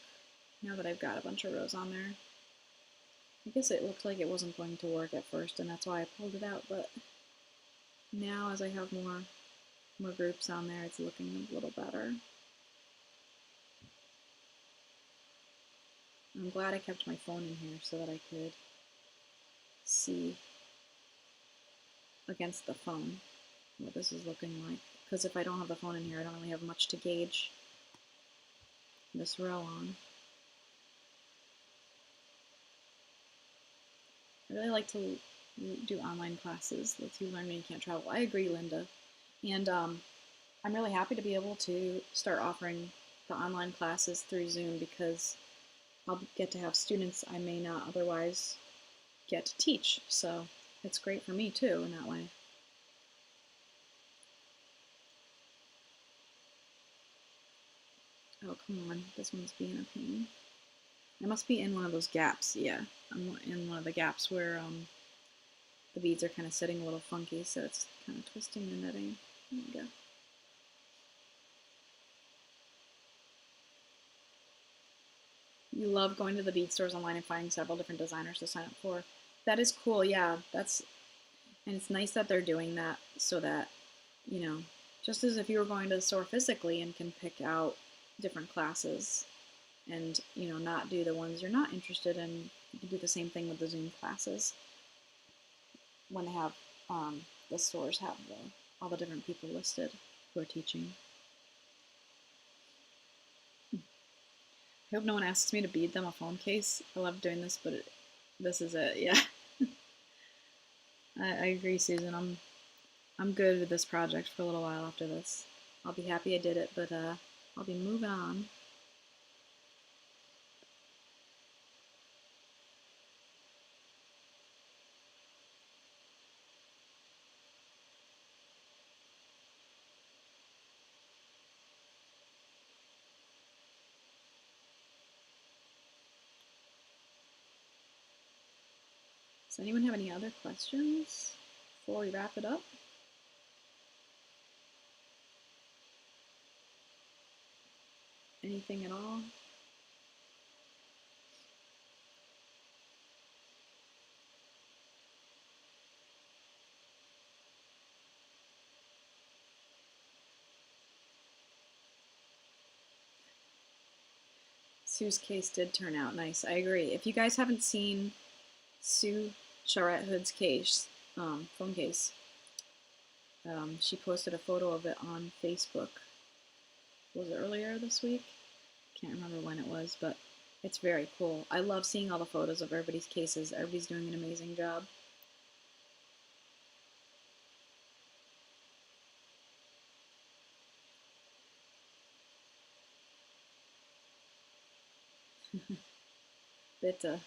S1: now that I've got a bunch of rows on there. I guess it looked like it wasn't going to work at first, and that's why I pulled it out, but now as I have more groups on there, it's looking a little better. I'm glad I kept my phone in here so that I could see against the phone what this is looking like, because if I don't have the phone in here, I don't really have much to gauge this row on. I really like to do online classes. Lets you learn when you can't travel. I agree, Linda. And I'm really happy to be able to start offering the online classes through Zoom, because I'll get to have students I may not otherwise get to teach. So it's great for me too in that way. Oh, come on. This one's being a pain. I must be in one of those gaps. Yeah, I'm in one of the gaps where the beads are kind of sitting a little funky, so it's kind of twisting the knitting. There we go. You love going to the bead stores online and finding several different designers to sign up for. That is cool, yeah. And it's nice that they're doing that, so that, just as if you were going to the store physically and can pick out different classes and, not do the ones you're not interested in, you can do the same thing with the Zoom classes when they have, the stores have all the different people listed who are teaching. I hope no one asks me to bead them a phone case. I love doing this, but this is it, yeah. I agree, Susan. I'm good with this project for a little while after this. I'll be happy I did it, but I'll be moving on. Does anyone have any other questions before we wrap it up? Anything at all? Sue's case did turn out nice. I agree. If you guys haven't seen Sue Charette Hood's case, phone case, she posted a photo of it on Facebook. Was it earlier this week? Can't remember when it was, but it's very cool. I love seeing all the photos of everybody's cases. Everybody's doing an amazing job. Bitte.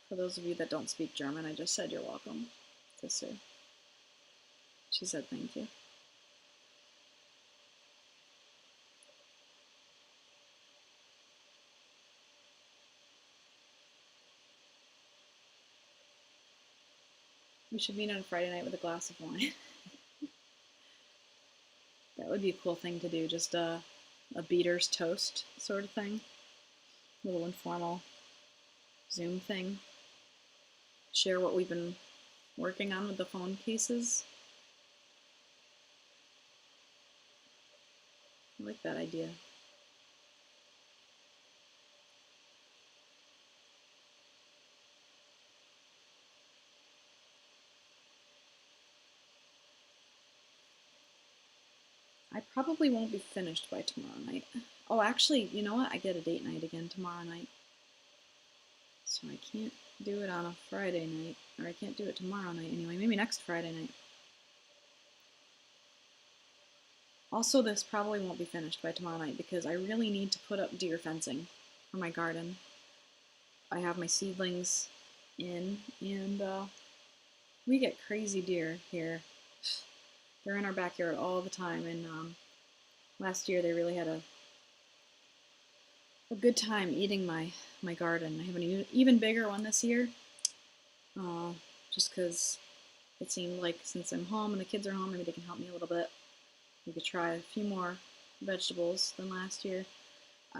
S1: For those of you that don't speak German, I just said you're welcome to Sue. She said thank you. We should meet on Friday night with a glass of wine. That would be a cool thing to do, just a beater's toast sort of thing. A little informal Zoom thing. Share what we've been working on with the phone cases. I like that idea. I probably won't be finished by tomorrow night. Oh, actually, you know what? I get a date night again tomorrow night. So I can't do it on a Friday night, or I can't do it tomorrow night anyway. Maybe next Friday night. Also, this probably won't be finished by tomorrow night because I really need to put up deer fencing for my garden. I have my seedlings in, and we get crazy deer here. They're in our backyard all the time, and last year they really had a good time eating my garden. I have an even bigger one this year, just because it seemed like since I'm home and the kids are home, maybe they can help me a little bit. We could try a few more vegetables than last year.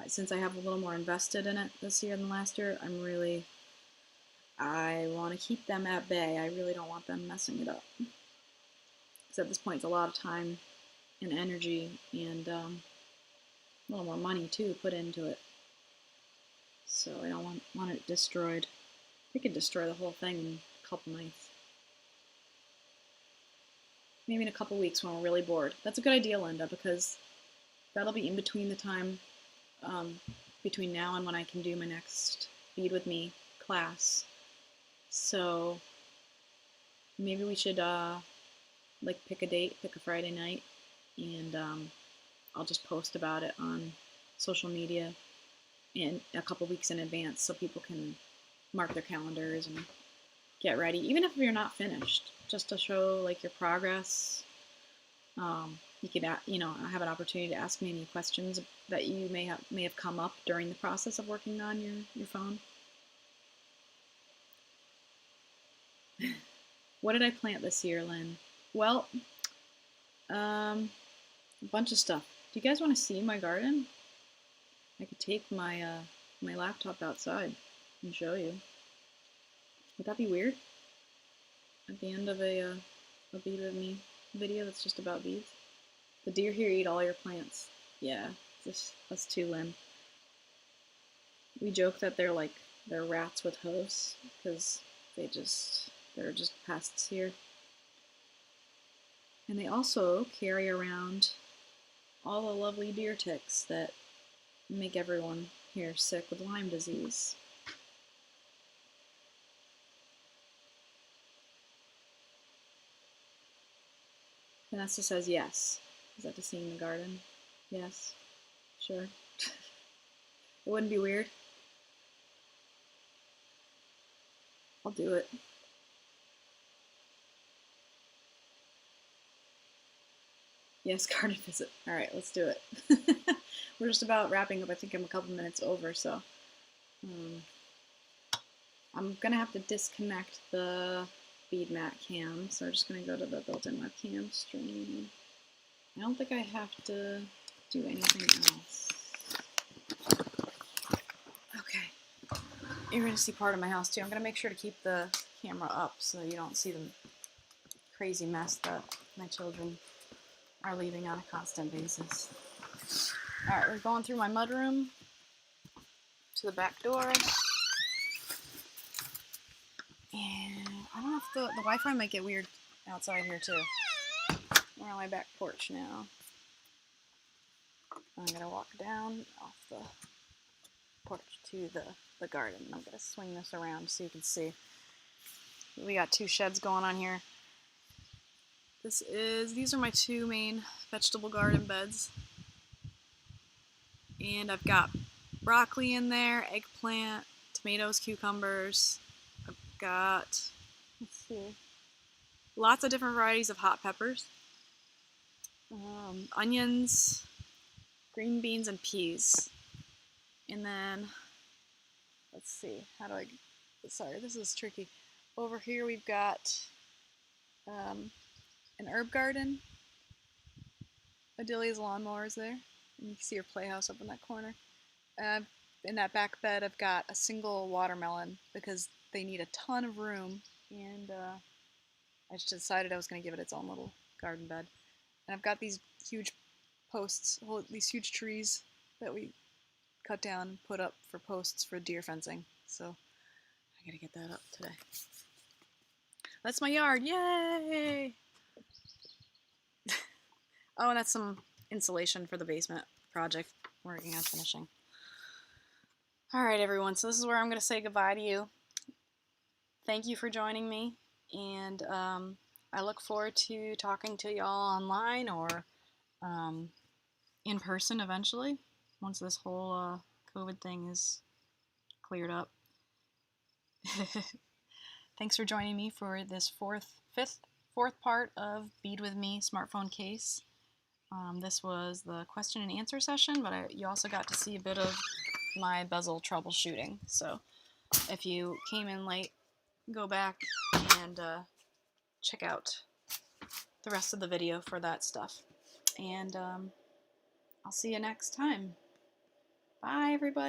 S1: Since I have a little more invested in it this year than last year, I want to keep them at bay. I really don't want them messing it up. Because at this point, it's a lot of time and energy and a little more money too put into it. So I don't want it destroyed. We could destroy the whole thing in a couple nights. Maybe in a couple weeks when we're really bored. That's a good idea, Linda, because that'll be in between the time between now and when I can do my next Bead with Me class. So maybe we should like pick a date, pick a Friday night, and I'll just post about it on social media in a couple weeks in advance so people can mark their calendars and get ready, even if you're not finished, just to show like your progress. You could, have an opportunity to ask me any questions that you may have come up during the process of working on your phone. What did I plant this year, Lynn? Well, a bunch of stuff. Do you guys want to see my garden? I could take my my laptop outside and show you. Would that be weird? At the end of a Bead with Me video that's just about beads? The deer here eat all your plants. Yeah, that's too Lynn. We joke that they're rats with hooves because they're just pests here. And they also carry around all the lovely deer ticks that make everyone here sick with Lyme disease. Vanessa says yes. Is that to see in the garden? Yes. Sure. It wouldn't be weird. I'll do it. Yes, garden visit. All right, let's do it. We're just about wrapping up. I think I'm a couple minutes over, so I'm gonna have to disconnect the bead mat cam. So we're just gonna go to the built-in webcam stream. I don't think I have to do anything else. Okay. You're gonna see part of my house too. I'm gonna make sure to keep the camera up so you don't see the crazy mess that my children are leaving on a constant basis. Alright, we're going through my mudroom to the back door. And I don't know if the Wi-Fi might get weird outside here too. We're on my back porch now. I'm gonna walk down off the porch to the garden. I'm gonna swing this around so you can see. We got two sheds going on here. These are my two main vegetable garden beds. And I've got broccoli in there, eggplant, tomatoes, cucumbers. I've got, let's see, lots of different varieties of hot peppers, onions, green beans, and peas. And then, let's see, sorry, this is tricky. Over here we've got an herb garden. Adelia's lawnmower is there. And you can see her playhouse up in that corner. In that back bed, I've got a single watermelon because they need a ton of room, and I just decided I was going to give it its own little garden bed. And I've got these huge posts, these huge trees that we cut down and put up for posts for deer fencing. So I gotta get that up today. That's my yard, yay! Oh, and that's some insulation for the basement project I'm working on finishing. All right, everyone, so this is where I'm gonna say goodbye to you. Thank you for joining me, and I look forward to talking to y'all online or in person eventually, once this whole COVID thing is cleared up. Thanks for joining me for this fourth part of Bead with Me smartphone case. This was the question and answer session, but you also got to see a bit of my bezel troubleshooting. So if you came in late, go back and check out the rest of the video for that stuff. And I'll see you next time. Bye, everybody.